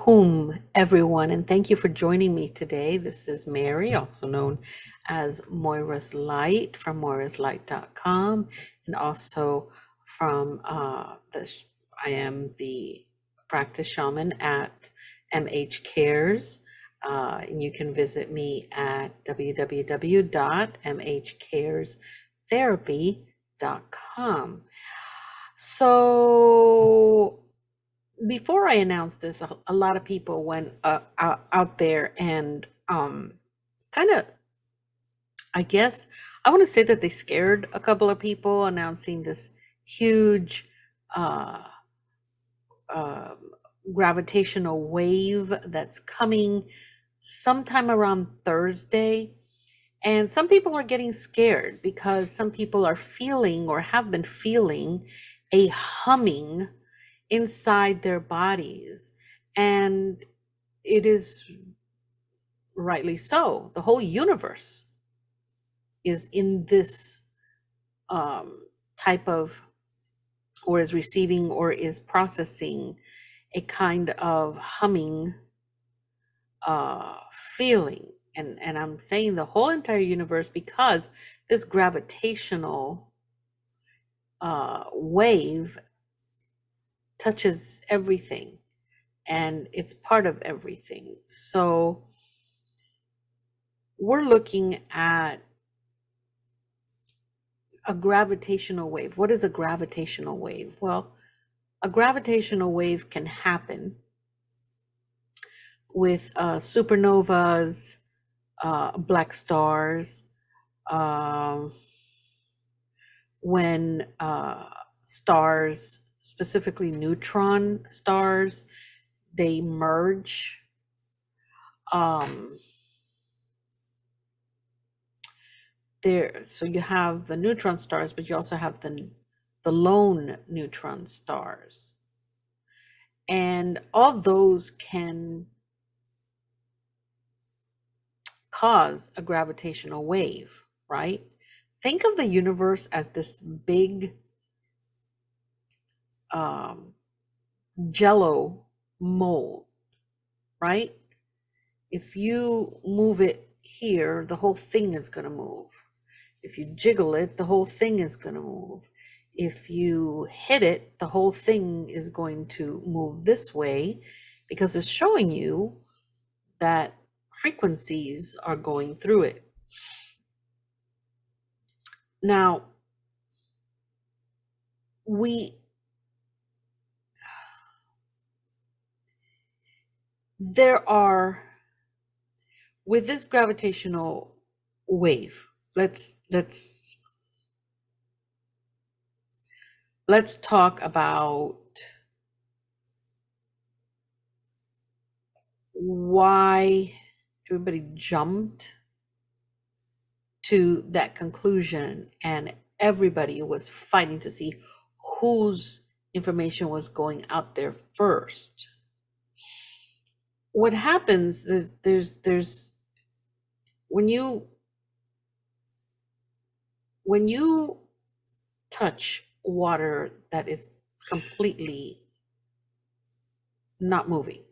Whom everyone, and thank you for joining me today. This is Mary, also known as Moiras Light from moiraslight.com, and also from I am the practice shaman at MH Cares. And you can visit me at www.mhcaretherapy.com. So before I announced this, a lot of people went out there and kind of, I guess, I want to say that they scared a couple of people announcing this huge uh, uh, gravitational wave that's coming sometime around Thursday. And some people are getting scared because some people are feeling or have been feeling a humming inside their bodies. And it is rightly so. The whole universe is in this type of, or is receiving or is processing a kind of humming feeling. And I'm saying the whole entire universe because this gravitational wave touches everything and it's part of everything. So we're looking at a gravitational wave. What is a gravitational wave? Well, a gravitational wave can happen with supernovas, black stars, when stars, specifically neutron stars, they merge. So you have the neutron stars, but you also have the lone neutron stars. And all those can cause a gravitational wave, right? Think of the universe as this big jello mold, right? If you move it here, the whole thing is going to move. If you jiggle it, the whole thing is going to move. If you hit it, the whole thing is going to move this way because it's showing you that frequencies are going through it. Now, there are, with this gravitational wave, let's talk about why everybody jumped to that conclusion and everybody was fighting to see whose information was going out there first. What happens is there's when you touch water that is completely not moving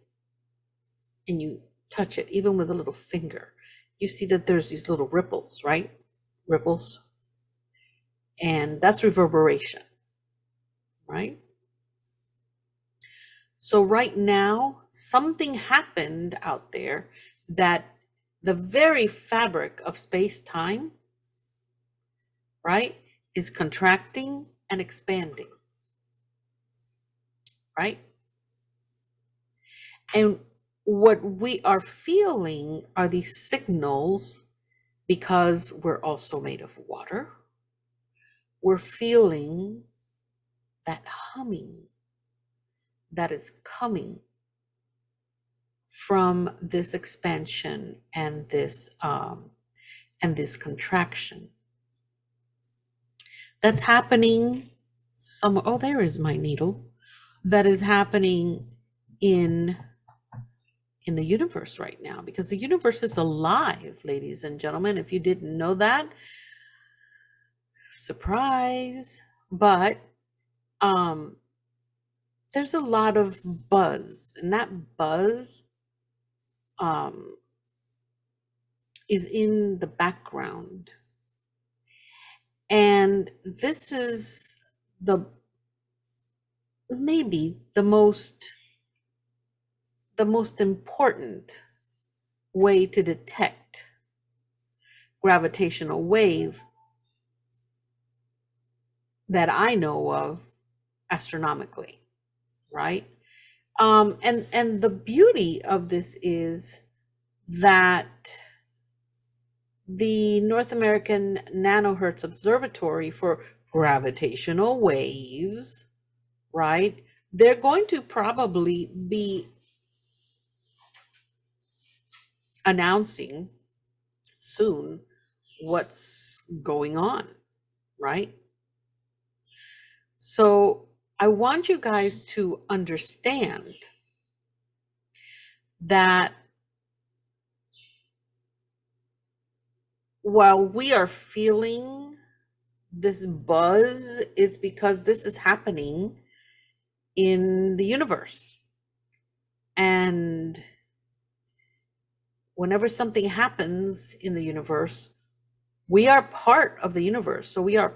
and you touch it even with a little finger, you see that there's these little ripples, right? Ripples. And that's reverberation, right? So right now, something happened out there that the very fabric of space-time, right, is contracting and expanding, right? And what we are feeling are these signals because we're also made of water. We're feeling that humming that is coming from this expansion and this contraction. That's happening somewhere. Oh, there is my needle. That is happening in the universe right now because the universe is alive, ladies and gentlemen. If you didn't know that, surprise. But there's a lot of buzz, and that buzz um, is in the background. And this is the maybe the most important way to detect gravitational wave that I know of astronomically, right? And the beauty of this is that the North American Nanohertz Observatory for Gravitational Waves, right? They're going to probably be announcing soon what's going on, right? So I want you guys to understand that while we are feeling this buzz, is because this is happening in the universe. And whenever something happens in the universe, we are part of the universe. So we are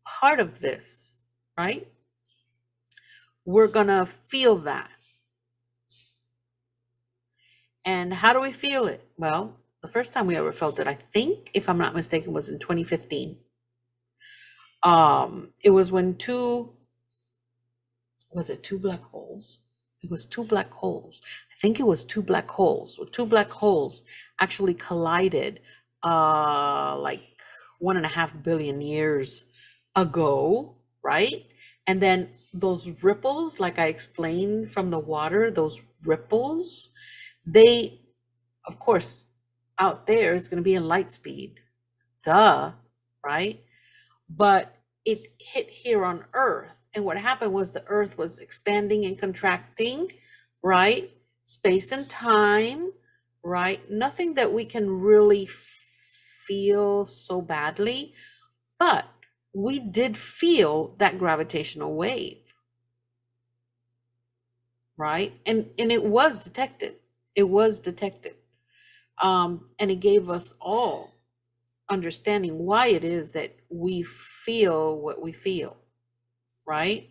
part of this, right? We're going to feel that. And how do we feel it? Well, the first time we ever felt it, I think, if I'm not mistaken, was in 2015. It was when two black holes? It was two black holes. I think it was two black holes. Two black holes actually collided like 1.5 billion years ago, right? And then those ripples, like I explained from the water, those ripples, they, of course, out there is going to be in light speed. Duh, right? But it hit here on Earth. And what happened was the Earth was expanding and contracting, right? Space and time, right? Nothing that we can really feel so badly, but we did feel that gravitational wave, right? And it was detected. It was detected. And it gave us all understanding why it is that we feel what we feel, right?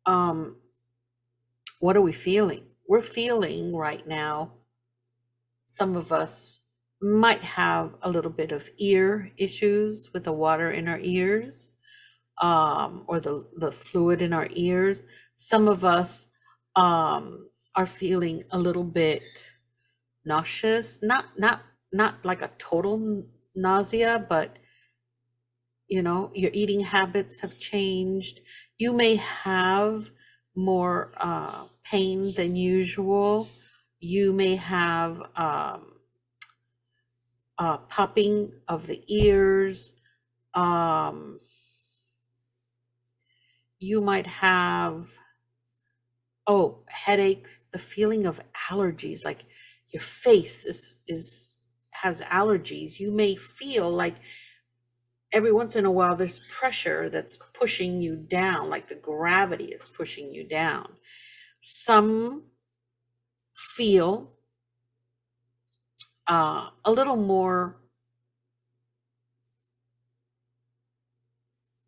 What are we feeling? We're feeling right now, some of us might have a little bit of ear issues with the water in our ears, or the fluid in our ears. Some of us are feeling a little bit nauseous, not like a total nausea, but your eating habits have changed. You may have more pain than usual. You may have popping of the ears. You might have headaches, the feeling of allergies, like your face has allergies. You may feel like every once in a while there's pressure that's pushing you down, like the gravity is pushing you down. Some feel a little more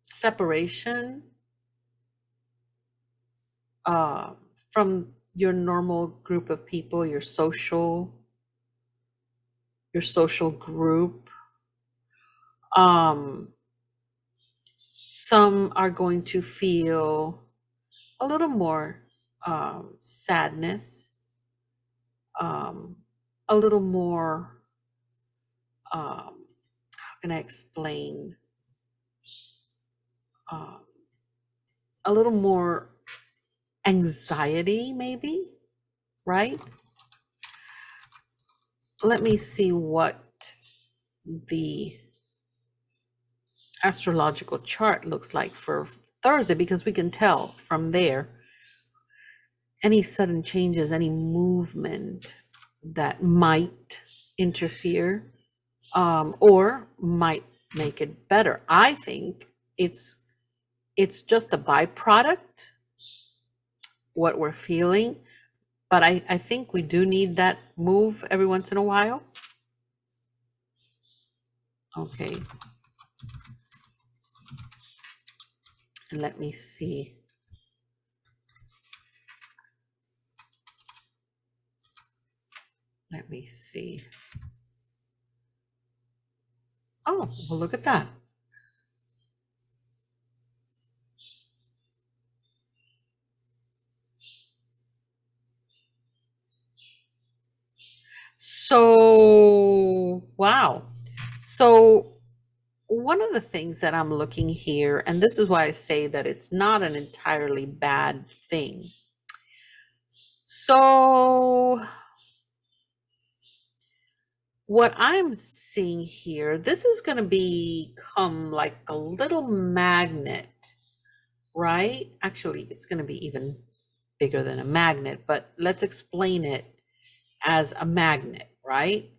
separation from your normal group of people, your social group. Some are going to feel a little more sadness, a little more, how can I explain, a little more anxiety, maybe, right? Let me see what the astrological chart looks like for Thursday, because we can tell from there any sudden changes, any movement that might interfere, or might make it better. I think it's just a byproduct what we're feeling. But I think we do need that move every once in a while. Okay, and let me see. Let me see. Oh, well, look at that. So, wow. So, one of the things that I'm looking here, and this is why I say that it's not an entirely bad thing. So, what I'm seeing here, this is going to become like a little magnet, right? Actually, it's going to be even bigger than a magnet, but let's explain it as a magnet, right?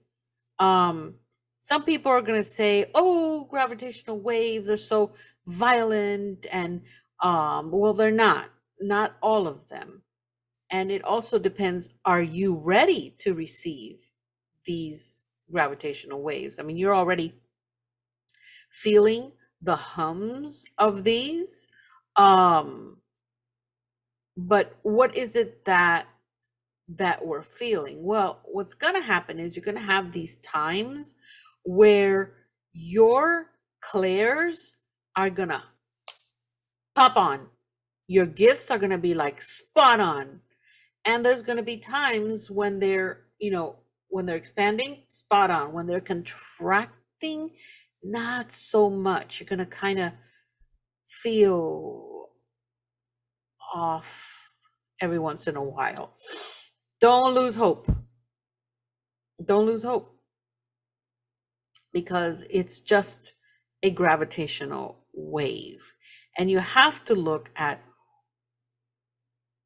Um, some people are going to say, "Oh, gravitational waves are so violent," and well, they're not. Not all of them. And it also depends, are you ready to receive these gravitational waves? I mean, you're already feeling the hums of these. Um, but what is it that we're feeling? Well, what's going to happen is you're going to have these times where your clairs are going to pop on. Your gifts are going to be like spot on. And there's going to be times when they're, when they're expanding, spot on. When they're contracting, not so much. You're going to kind of feel off every once in a while. Don't lose hope. Don't lose hope, because it's just a gravitational wave. And you have to look at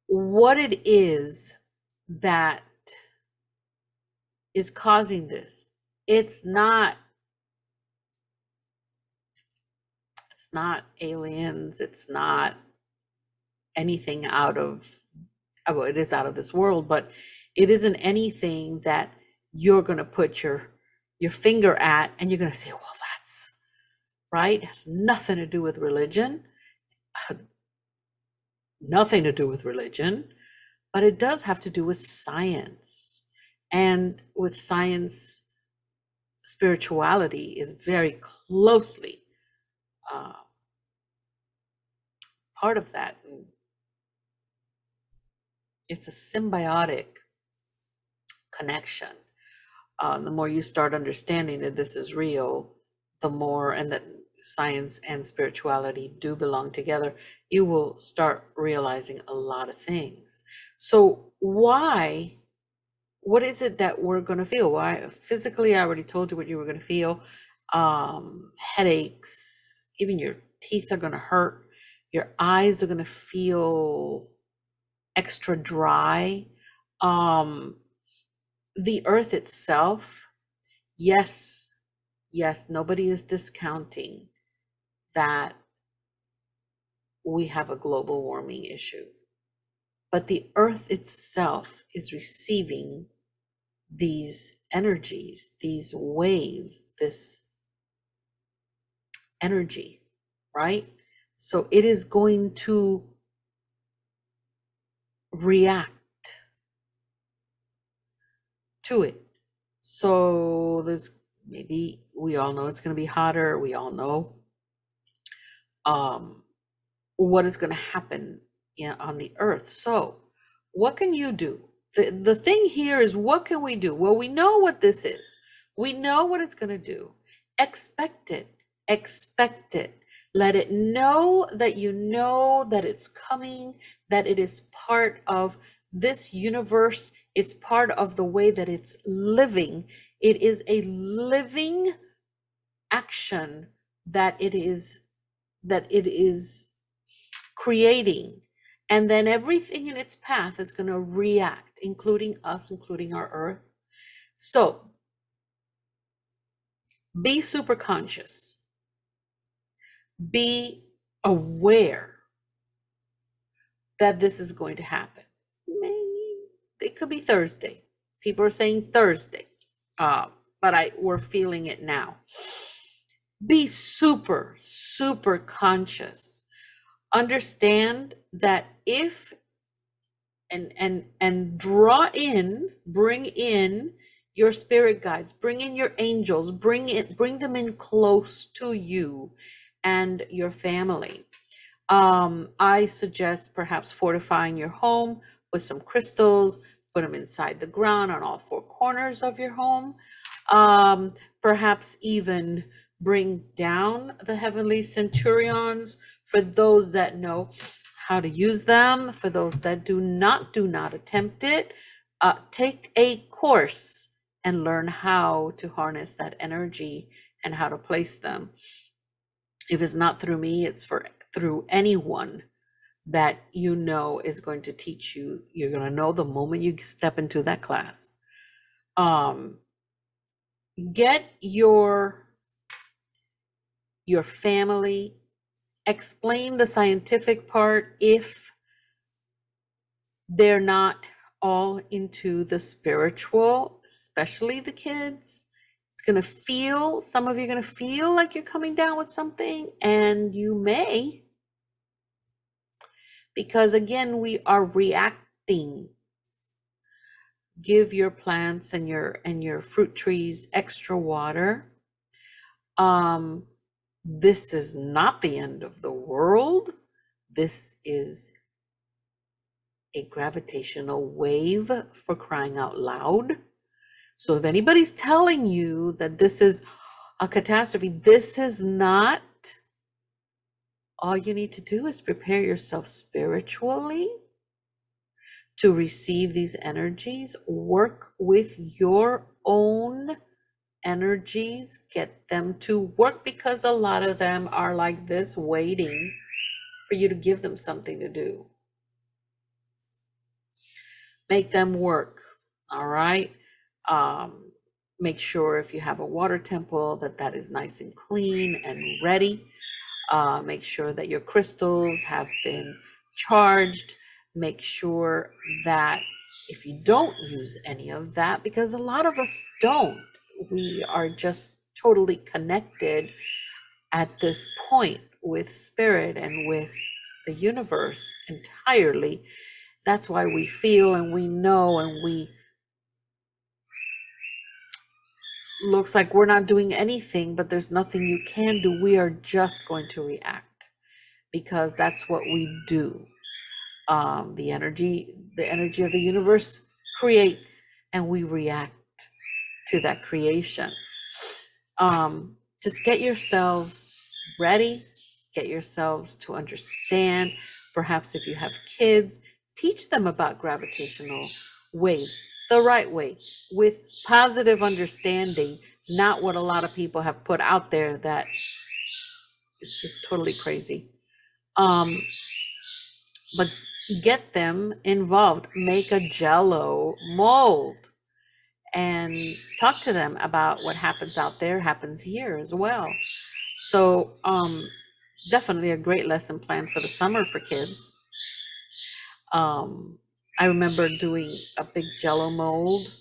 what it is that is causing this. It's not aliens, it's not anything out of, well, it is out of this world, but it isn't anything that you're going to put your finger at and you're going to say, well, that's right. It has nothing to do with religion. Nothing to do with religion, but it does have to do with science. And with science, spirituality is very closely uh, part of that. It's a symbiotic connection. The more you start understanding that this is real, the more, and that science and spirituality do belong together, you will start realizing a lot of things. So what is it that we're going to feel? Why physically, I already told you what you were going to feel. Headaches, even your teeth are going to hurt. Your eyes are going to feel extra dry. The earth itself, yes, nobody is discounting that we have a global warming issue. But the earth itself is receiving these energies, these waves, this energy, right? So it is going to react to it. So there's, maybe we all know it's going to be hotter. We all know what is going to happen on the earth. So what can you do? The thing here is, what can we do? Well, we know what this is. We know what it's going to do. Expect it. Expect it. Let it know that you know that it's coming, that it is part of this universe. It's part of the way that it's living. It is a living action that it is creating, and then everything in its path is going to react, including us, including our earth. So be super conscious, be aware that this is going to happen. Maybe it could be Thursday. People are saying Thursday, but we're feeling it now. Be super, super conscious. Understand that if and draw in, bring in your spirit guides, bring in your angels, bring them in close to you and your family. I suggest perhaps fortifying your home with some crystals, put them inside the ground on all four corners of your home. Perhaps even bring down the heavenly centurions for those that know how to use them. For those that do not attempt it. Take a course and learn how to harness that energy and how to place them. If it's not through me, it's through anyone that you know is going to teach you. You're going to know the moment you step into that class. Get your family, explain the scientific part if they're not all into the spiritual, especially the kids. It's going to feel, some of you are going to feel like you're coming down with something, and you may, because again, we are reacting. Give your plants and your fruit trees extra water. This is not the end of the world. This is a gravitational wave, for crying out loud. So if anybody's telling you that this is a catastrophe, this is not. All you need to do is prepare yourself spiritually to receive these energies. Work with your own energies, get them to work, because a lot of them are like this, waiting for you to give them something to do. Make them work. All right. Make sure if you have a water temple that is nice and clean and ready. Make sure that your crystals have been charged. Make sure that if you don't use any of that, because a lot of us don't, we are just totally connected at this point with spirit and with the universe entirely. That's why we feel and we know, and we looks like we're not doing anything, but there's nothing you can do. We are just going to react, because that's what we do. The energy of the universe creates, and we react to that creation. Just get yourselves ready, get yourselves to understand. Perhaps if you have kids, teach them about gravitational waves the right way, with positive understanding, not what a lot of people have put out there that is just totally crazy. But get them involved. Make a Jello mold and talk to them about what happens out there happens here as well. So definitely a great lesson plan for the summer for kids. I remember doing a big Jello mold,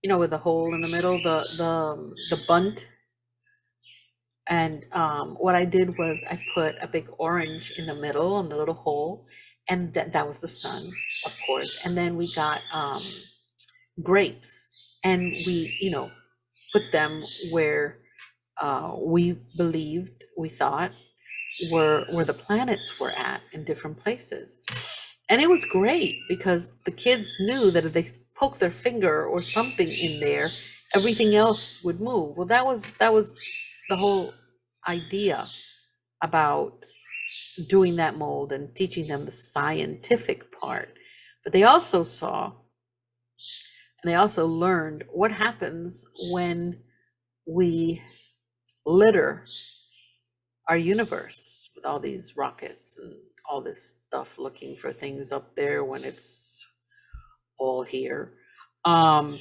with a hole in the middle, the bunt. And what I did was I put a big orange in the middle on the little hole, and that was the sun, of course. And then we got grapes, and we, put them where we thought where the planets were at in different places. And it was great, because the kids knew that if they poked their finger or something in there, everything else would move. Well, that was the whole idea about doing that mold and teaching them the scientific part. But they also saw, and they also learned what happens when we litter our universe with all these rockets and all this stuff looking for things up there when it's all here. And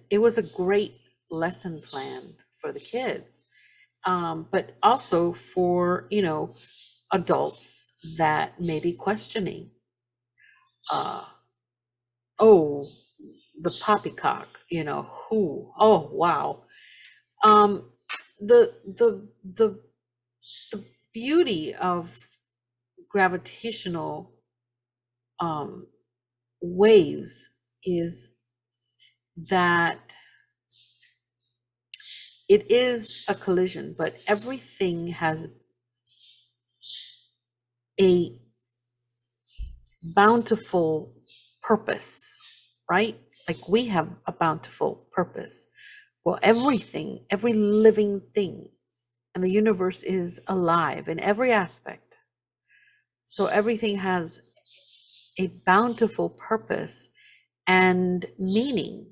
it was a great lesson plan for the kids, but also for, adults that may be questioning, uh, oh, the poppycock, who? Oh, wow. Um, the the the the beauty of gravitational um, waves is that it is a collision, but everything has a bountiful purpose, right? Like we have a bountiful purpose. Well, everything, every living thing in the universe is alive in every aspect. So everything has a bountiful purpose and meaning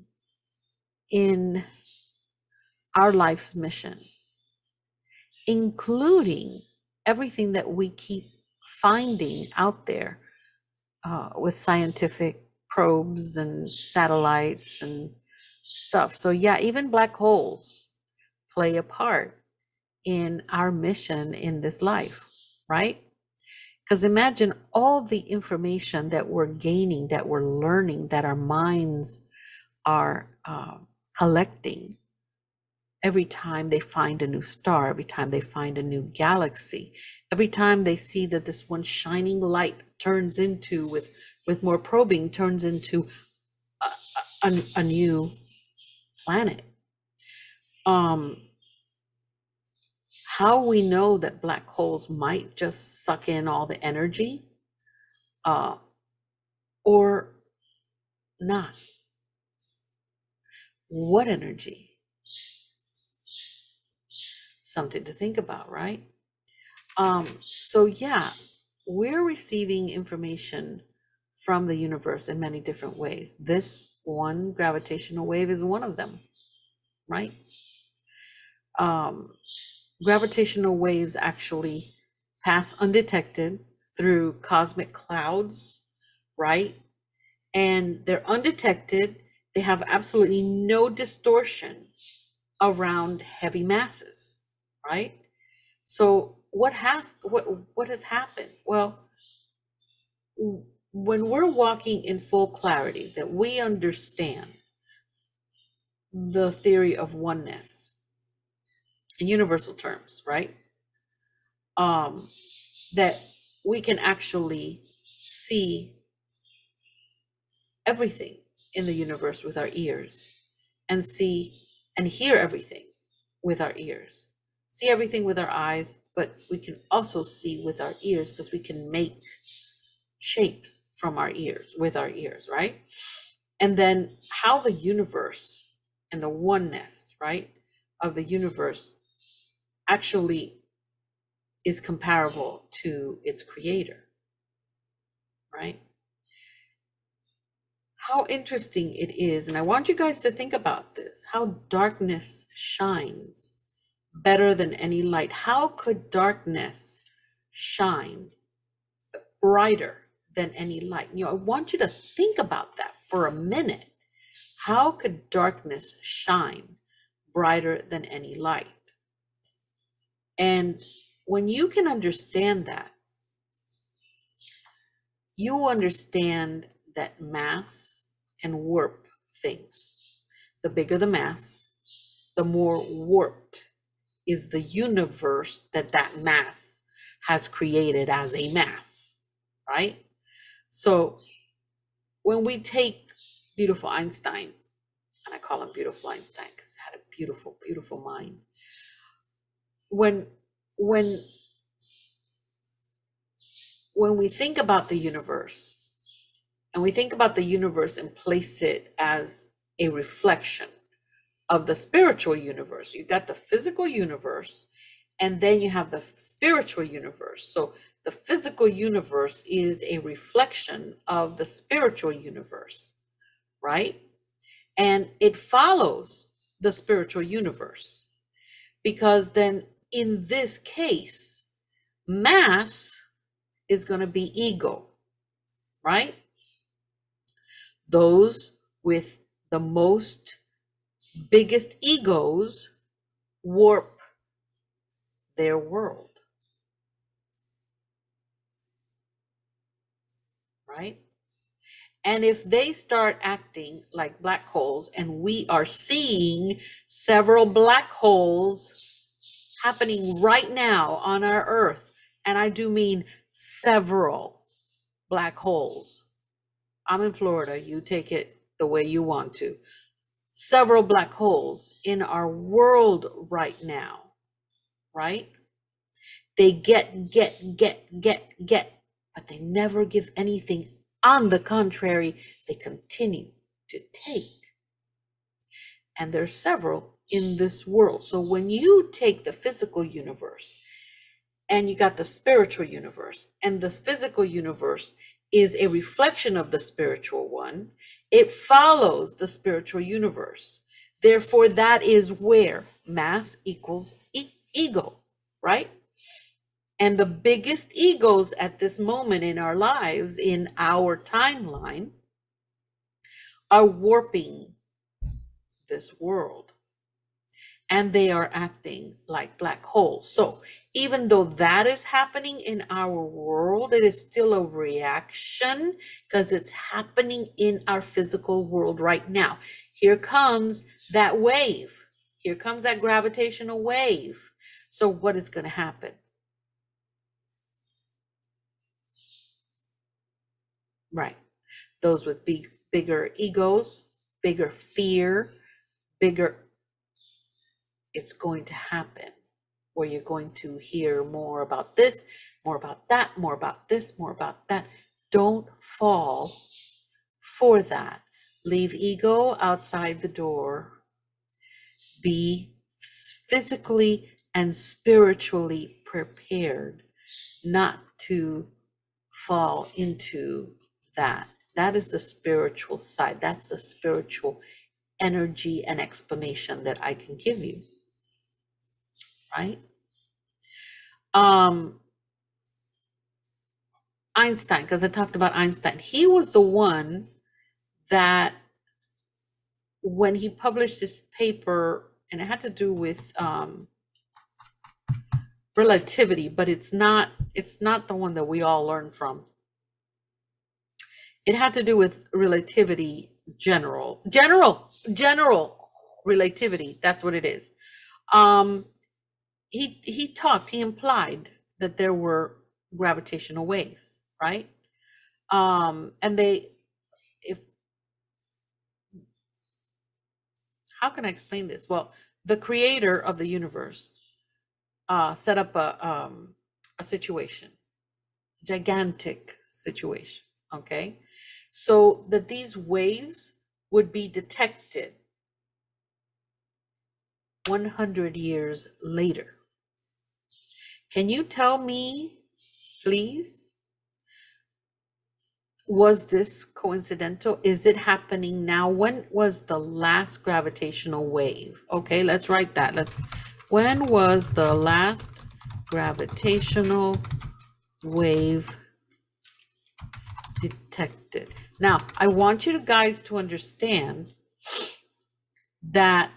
in our life's mission, including everything that we keep finding out there with scientific probes and satellites and stuff. So, yeah, even black holes play a part in our mission in this life, right? Because imagine all the information that we're gaining, that we're learning, that our minds are collecting every time they find a new star, every time they find a new galaxy, every time they see that this one shining light turns into, with more probing, turns into a new planet. How we know that black holes might just suck in all the energy uh, or not? What energy? Something to think about, right? So yeah, we're receiving information from the universe in many different ways. This one gravitational wave is one of them, right? Um, Gravitational waves actually pass undetected through cosmic clouds, right? And they're undetected. They have absolutely no distortion around heavy masses, right? So what has happened? Well, when we're walking in full clarity, that we understand the theory of oneness in universal terms, right? That we can actually see everything in the universe with our ears, and see and hear everything with our ears, see everything with our eyes, but we can also see with our ears because we can make shapes from our ears with our ears, right? And then how the universe and the oneness, right, of the universe actually is comparable to its creator, right? How interesting it is, and I want you guys to think about this, how darkness shines better than any light. How could darkness shine brighter than any light? I want you to think about that for a minute. How could darkness shine brighter than any light? And when you can understand that, you understand that mass can warp things. The bigger the mass, the more warped is the universe that that mass has created as a mass, right? So when we take beautiful Einstein, and I call him beautiful Einstein because he had a beautiful, beautiful mind. When when when we think about the universe, and we think about the universe and place it as a reflection of the spiritual universe, you got the physical universe, and then you have the spiritual universe. So the physical universe is a reflection of the spiritual universe, right? And it follows the spiritual universe, because then in this case, mass is going to be ego, right? Those with the most biggest egos warp their world. right? And if they start acting like black holes, and we are seeing several black holes happening right now on our Earth, and I do mean several black holes. I'm in Florida, you take it the way you want to. Several black holes in our world right now, right? They get, but they never give anything. On the contrary, they continue to take. And there's several in this world. So when you take the physical universe and you got the spiritual universe, and the physical universe is a reflection of the spiritual one, it follows the spiritual universe. Therefore, that is where mass equals ego, right? And the biggest egos at this moment in our lives, in our timeline, are warping this world. And they are acting like black holes. So even though that is happening in our world, it is still a reaction because it's happening in our physical world right now. Here comes that wave. Here comes that gravitational wave. So what is going to happen? Right. Those with bigger egos, bigger fear, bigger, it's going to happen, where you're going to hear more about this, more about that, more about this, more about that. Don't fall for that. Leave ego outside the door. Be physically and spiritually prepared not to fall into that. That is the spiritual side. That's the spiritual energy and explanation that I can give you, right? Einstein, because I talked about Einstein, he was the one that, when he published this paper, and it had to do with relativity, but it's not the one that we all learn from. It had to do with relativity, general relativity. That's what it is. He implied that there were gravitational waves, right? And they, if, how can I explain this? Well, the creator of the universe set up a situation, gigantic situation, okay? So that these waves would be detected 100 years later. Can you tell me, please, was this coincidental? Is it happening now? When was the last gravitational wave? Okay, let's write that. When was the last gravitational wave detected? Now, I want you guys to understand that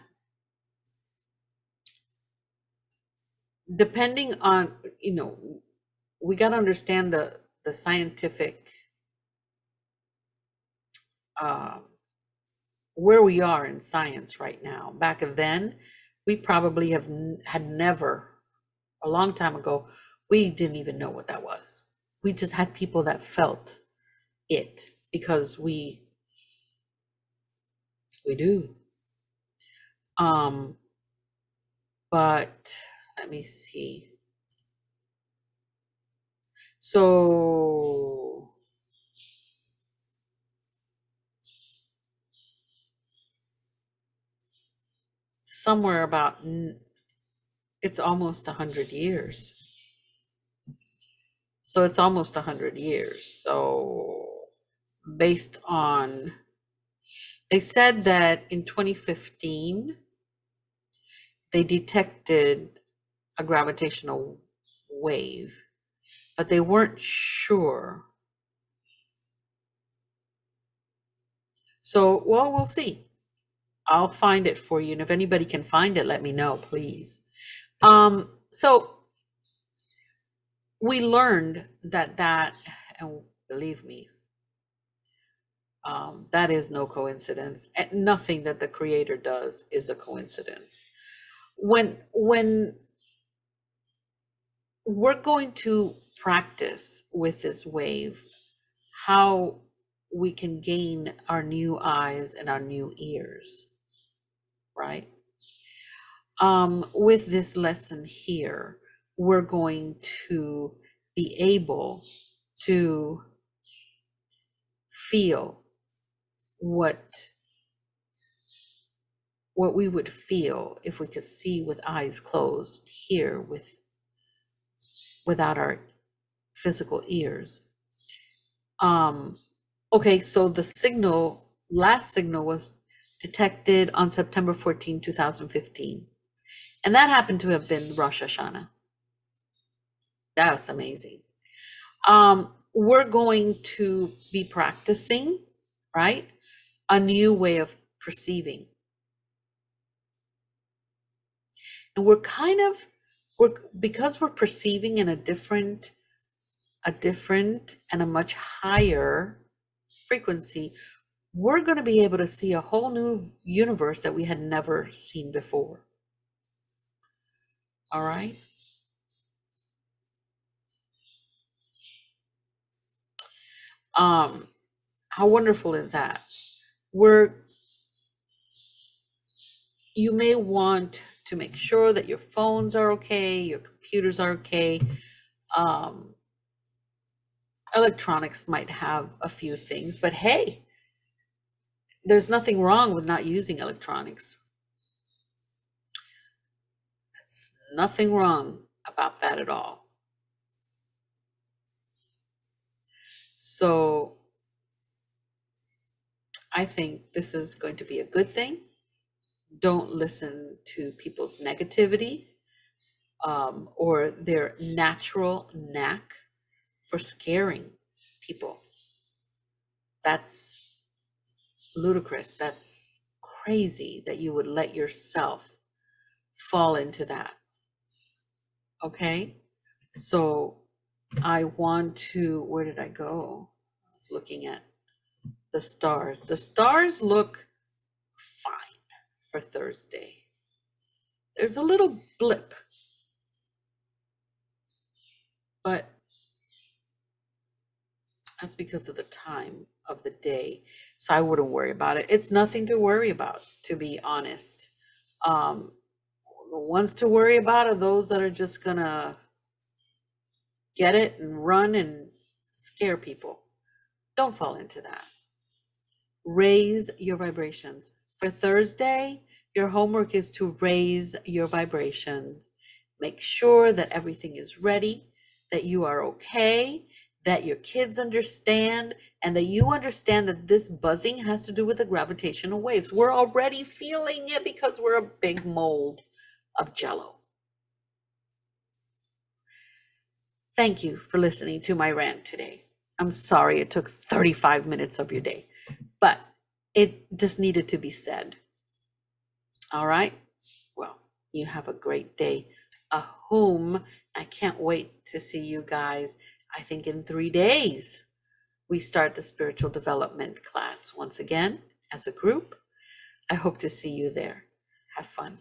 depending on, we got to understand the scientific, where we are in science right now. Back then, we probably had never, a long time ago, we didn't even know what that was. We just had people that felt it, because we do. But let me see. So somewhere about, it's almost 100 years. So it's almost 100 years. So based on, they said that in 2015, they detected a gravitational wave, but they weren't sure. So, well, we'll see. I'll find it for you. And if anybody can find it, let me know, please. So we learned that, and believe me, That is no coincidence. And nothing that the creator does is a coincidence. When we're going to practice with this wave, how we can gain our new eyes and our new ears, right? With this lesson here, we're going to be able to feel what we would feel if we could see with eyes closed, hear without our physical ears. Okay, so the last signal was detected on September 14, 2015. And that happened to have been Rosh Hashanah. That's amazing. We're going to be practicing, right? A new way of perceiving. And because we're perceiving in a different and a much higher frequency, we're going to be able to see a whole new universe that we had never seen before. All right. How wonderful is that? You may want to make sure that your phones are okay, your computers are okay. Electronics might have a few things, but hey, there's nothing wrong with not using electronics. There's nothing wrong about that at all. So I think this is going to be a good thing. Don't listen to people's negativity or their natural knack for scaring people. That's ludicrous. That's crazy that you would let yourself fall into that. Okay? So I want to, where did I go? I was looking at the stars. The stars look fine for Thursday. There's a little blip, but that's because of the time of the day. So I wouldn't worry about it. It's nothing to worry about, to be honest. The ones to worry about are those that are just gonna get it and run and scare people. Don't fall into that. Raise your vibrations. For Thursday, your homework is to raise your vibrations. Make sure that everything is ready, that you are okay, that your kids understand, and that you understand that this buzzing has to do with the gravitational waves. We're already feeling it because we're a big mold of jello. Thank you for listening to my rant today. I'm sorry it took 35 minutes of your day, but it just needed to be said. All right. Well, you have a great day. Ahum. I can't wait to see you guys. I think in 3 days, we start the spiritual development class once again as a group. I hope to see you there. Have fun.